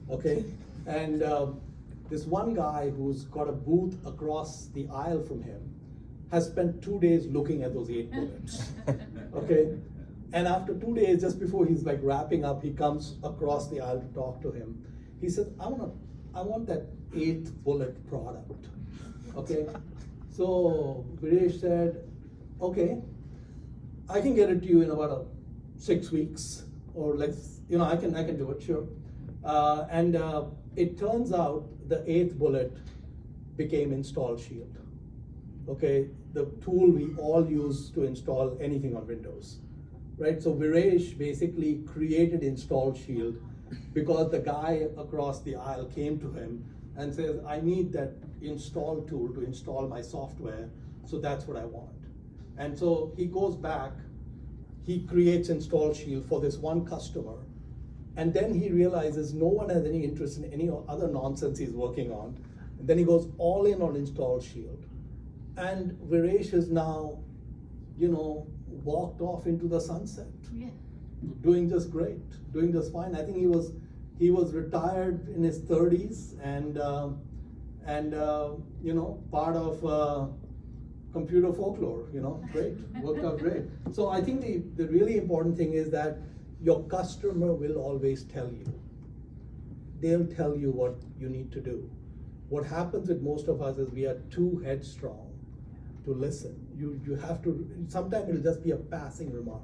okay? And this one guy who's got a booth across the aisle from him has spent 2 days looking at those 8 bullets, okay? And after 2 days, just before he's like wrapping up, he comes across the aisle to talk to him. He said, I want that 8th bullet product, okay? So Viresh said, okay, I can get it to you in about 6 weeks, or I can do it, sure. And it turns out the 8th bullet became Install Shield, okay? The tool we all use to install anything on Windows, right? So Viresh basically created Install Shield because the guy across the aisle came to him and says, I need that install tool to install my software, so that's what I want. And so he goes back, he creates Install Shield for this one customer, and then he realizes no one has any interest in any other nonsense he's working on. And then he goes all in on Install Shield. And Viresh is now, walked off into the sunset. Yeah. Doing just great, doing just fine. I think he was retired in his 30s and part of computer folklore, great, worked out great. So I think the really important thing is that your customer will always tell you. They'll tell you what you need to do. What happens with most of us is we are too headstrong to listen. You have to, sometimes it'll just be a passing remark.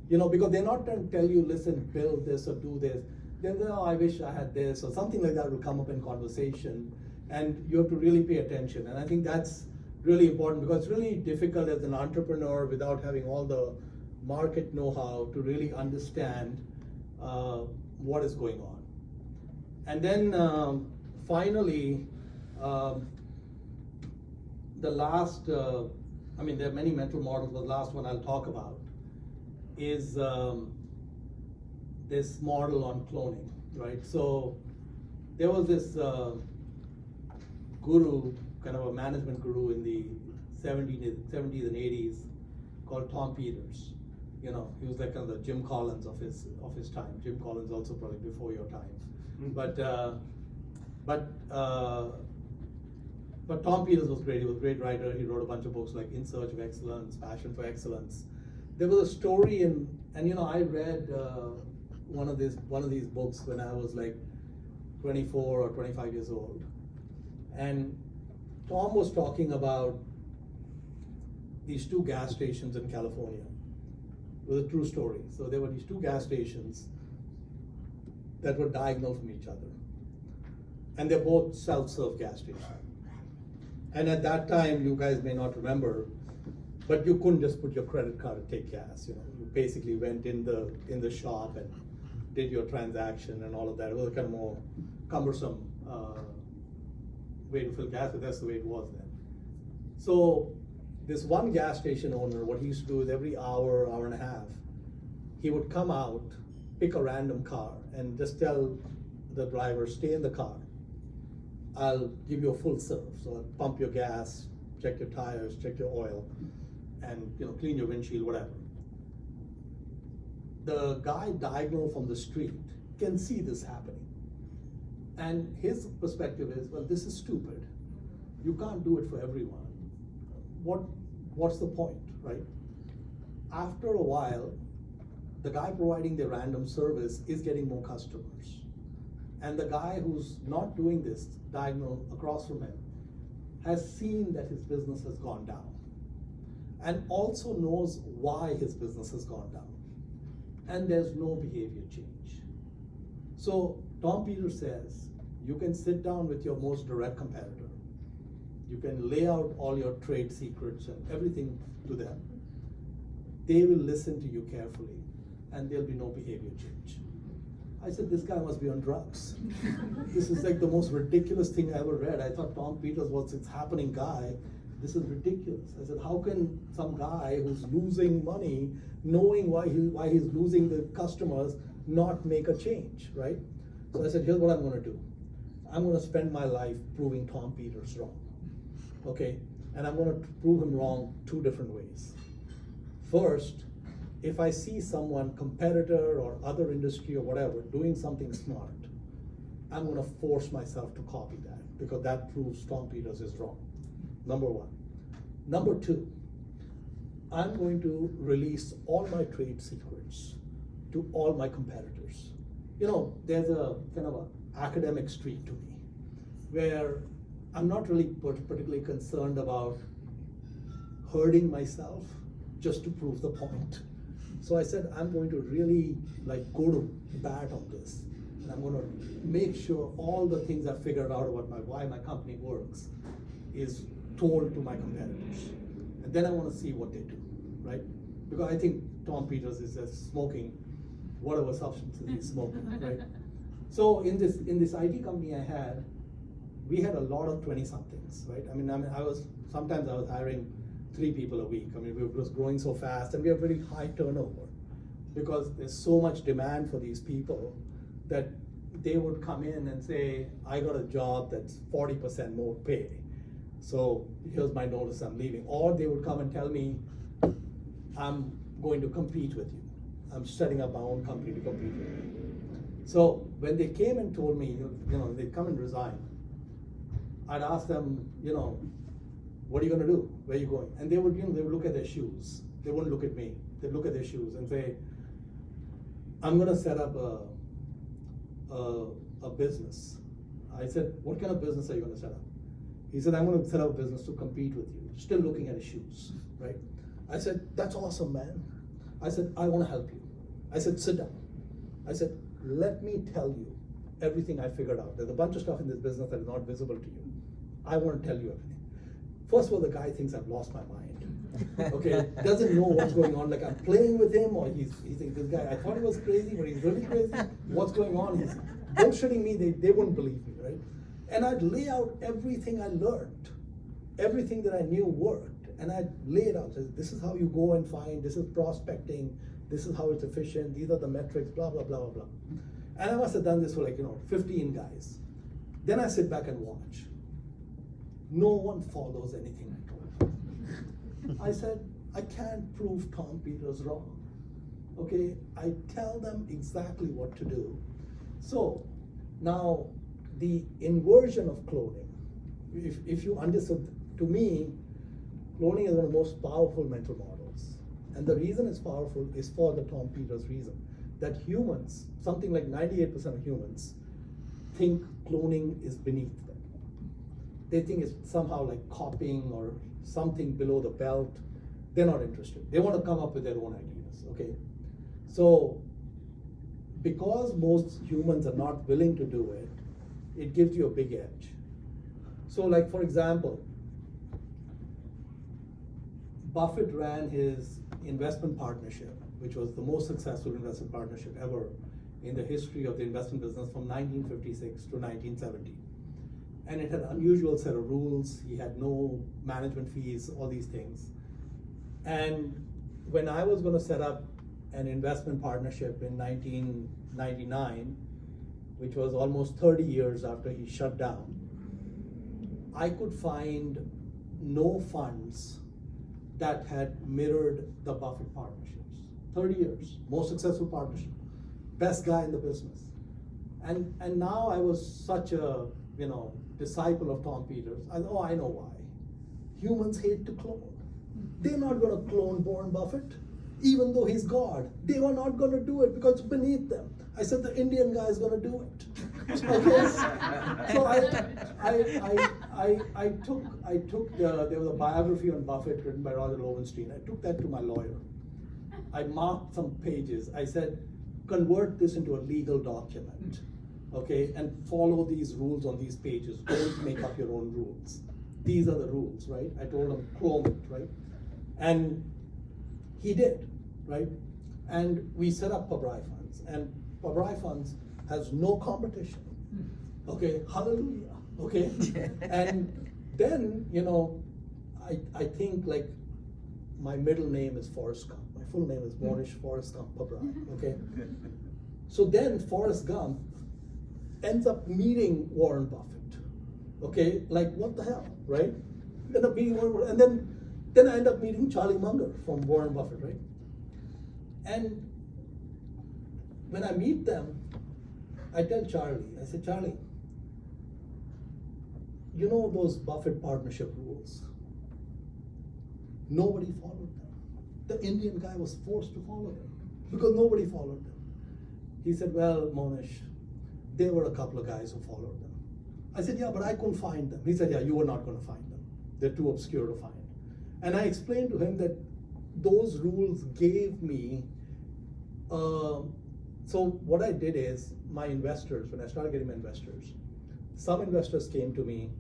Because they're not going to tell you, listen, build this or do this. Then, I wish I had this, or something like that will come up in conversation, and you have to really pay attention. And I think that's really important, because it's really difficult as an entrepreneur without having all the market know-how to really understand what is going on. And then finally, the last, there are many mental models, but the last one I'll talk about is this model on cloning, right? So there was this guru, kind of a management guru in the 70s and 80s called Tom Peters. He was like kind of the Jim Collins of his time. Jim Collins also probably before your time. But Tom Peters was great. He was a great writer. He wrote a bunch of books like In Search of Excellence, Passion for Excellence. There was a story I read one of these books when I was like 24 or 25 years old. And Tom was talking about these 2 gas stations in California. It was a true story. So there were these 2 gas stations that were diagonal from each other. And they're both self-serve gas stations. And at that time, you guys may not remember, but you couldn't just put your credit card and take gas. You basically went in the shop and did your transaction and all of that. It was a kind of more cumbersome way to fill gas, but that's the way it was then. So this one gas station owner, what he used to do is every hour and a half, he would come out, pick a random car, and just tell the driver, stay in the car. I'll give you a full serve. So I'll pump your gas, check your tires, check your oil, and clean your windshield, whatever. The guy diagonal from the street can see this happening. And his perspective is, well, this is stupid. You can't do it for everyone. What's the point, right? After a while, the guy providing the random service is getting more customers. And the guy who's not doing this diagonal across from him has seen that his business has gone down, and also knows why his business has gone down. And there's no behavior change. So Tom Peters says, you can sit down with your most direct competitor. You can lay out all your trade secrets and everything to them. They will listen to you carefully, and there'll be no behavior change. I said, this guy must be on drugs. This is like the most ridiculous thing I ever read. I thought Tom Peters was this happening guy. This is ridiculous. I said, how can some guy who's losing money, knowing why he's losing the customers, not make a change, right? So I said, here's what I'm going to do. I'm going to spend my life proving Tom Peters wrong, okay? And I'm going to prove him wrong 2 different ways. First, if I see someone, competitor or other industry or whatever, doing something smart, I'm going to force myself to copy that because that proves Tom Peters is wrong. Number one. Number two, I'm going to release all my trade secrets to all my competitors. You know, there's a kind of an academic streak to me where I'm not really particularly concerned about hurting myself just to prove the point. So I said, I'm going to really like go to bat on this. And I'm going to make sure all the things I figured out about why my company works is told to my competitors. And then I want to see what they do, right? Because I think Tom Peters is just smoking whatever substances he's smoking, right? So in this IT company I had, we had a lot of 20-somethings, right? I mean, sometimes I was hiring 3 people a week. I mean, we were just growing so fast, and we have very high turnover because there's so much demand for these people that they would come in and say, I got a job that's 40% more pay. So here's my notice, I'm leaving. Or they would come and tell me, I'm going to compete with you. I'm setting up my own company to compete with you. So when they came and told me, they come and resign, I'd ask them, what are you going to do? Where are you going? And they would look at their shoes. They wouldn't look at me. They'd look at their shoes and say, I'm going to set up a business. I said, what kind of business are you going to set up? He said, I'm going to set up a business to compete with you. Still looking at his shoes, right? I said, that's awesome, man. I said, I want to help you. I said, sit down. I said, let me tell you everything I figured out. There's a bunch of stuff in this business that is not visible to you. I want to tell you everything. First of all, the guy thinks I've lost my mind. Okay, doesn't know what's going on. Like I'm playing with him, or he thinks this guy, I thought he was crazy, but he's really crazy. What's going on? He's bullshitting me. They wouldn't believe me, right? And I'd lay out everything I learned, everything that I knew worked, and I'd lay it out. This is how you go and find. This is prospecting. This is how it's efficient. These are the metrics. Blah blah blah blah blah. And I must have done this for 15 guys. Then I sit back and watch. No one follows anything I told them. I said, I can't prove Tom Peters wrong. Okay, I tell them exactly what to do. So now the inversion of cloning, if you understood, to me, cloning is one of the most powerful mental models. And the reason it's powerful is for the Tom Peters reason, that humans, something like 98% of humans, think cloning is beneath them. They think it's somehow like copying or something below the belt. They're not interested. They want to come up with their own ideas, okay? So, because most humans are not willing to do it, it gives you a big edge. So like, for example, Buffett ran his investment partnership, which was the most successful investment partnership ever in the history of the investment business from 1956 to 1970. And it had an unusual set of rules. He had no management fees, all these things. And when I was going to set up an investment partnership in 1999, which was almost 30 years after he shut down, I could find no funds that had mirrored the Buffett partnerships. 30 years, most successful partnership, best guy in the business. And now I was such a disciple of Tom Peters. I know why. Humans hate to clone. They're not going to clone Warren Buffett, even though he's God. They were not going to do it because it's beneath them. I said the Indian guy is going to do it. Okay? So I took there was a biography on Buffett written by Roger Lowenstein. I took that to my lawyer. I marked some pages. I said, convert this into a legal document. Okay, and follow these rules on these pages. Don't make up your own rules. These are the rules, right? I told him, clone it, right? And he did, right? And we set up Pabrai funds, and Pabrai funds has no competition. Okay, hallelujah. Okay, and then I think like my middle name is Forrest Gump. My full name is Mohnish Forrest Gump Pabrai. Okay, so then Forrest Gump ends up meeting Warren Buffett. Okay, like what the hell, right? End up meeting Warren, and then I end up meeting Charlie Munger from Warren Buffett, right? And when I meet them, I tell Charlie, I said, Charlie, you know those Buffett partnership rules? Nobody followed them. The Indian guy was forced to follow them because nobody followed them. He said, well, Mohnish, there were a couple of guys who followed them. I said, yeah, but I couldn't find them. He said, yeah, you were not going to find them. They're too obscure to find. And I explained to him that those rules gave me, so what I did is, my investors, when I started getting my investors, some investors came to me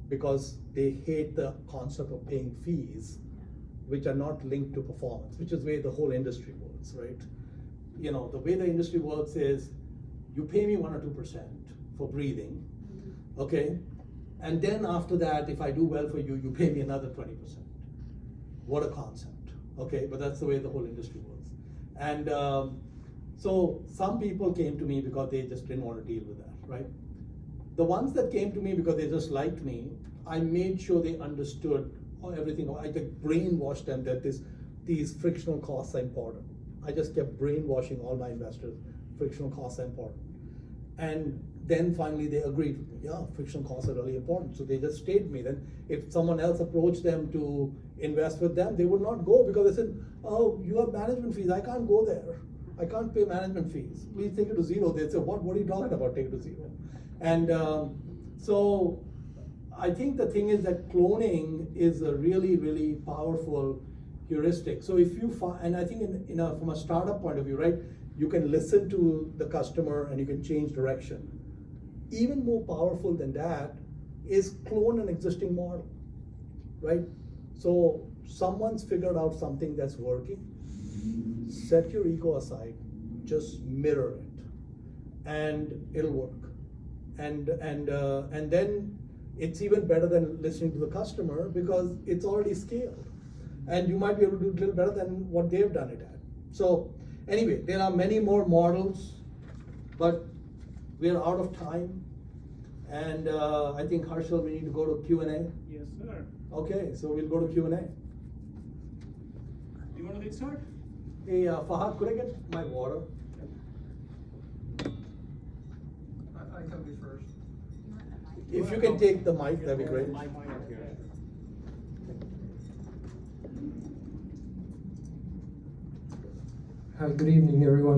because they hate the concept of paying fees, which are not linked to performance, which is the way the whole industry works, right? You know, the way the industry works is, you pay me 1 or 2% for breathing, okay? And then after that, if I do well for you, you pay me another 20%. What a concept, okay? But that's the way the whole industry works. And so some people came to me because they just didn't want to deal with that, right? The ones that came to me because they just liked me, I made sure they understood everything. I could brainwash them that these frictional costs are important. I just kept brainwashing all my investors, frictional costs are important. And then finally they agreed with me, yeah, frictional costs are really important. So they just stayed with me. Then if someone else approached them to invest with them, they would not go because they said, oh, you have management fees, I can't go there. I can't pay management fees. Please take it to zero. They'd say, what are you talking about, take it to zero? And so I think the thing is that cloning is a really, really powerful heuristic. So if you find, and I think from a startup point of view, right, you can listen to the customer and you can change direction. Even more powerful than that is clone an existing model, right? So someone's figured out something that's working, set your ego aside, just mirror it, and it'll work. And then it's even better than listening to the customer because it's already scaled. And you might be able to do a little better than what they've done it at. So anyway, there are many more models, but we're out of time. And I think, Harshal, we need to go to Q&A. Yes, sir. Okay, so we'll go to Q&A. You want to get started? Hey, Fahad, could I get my water? I can be first. If you can take the mic, that'd be great. Hi, good evening, everyone.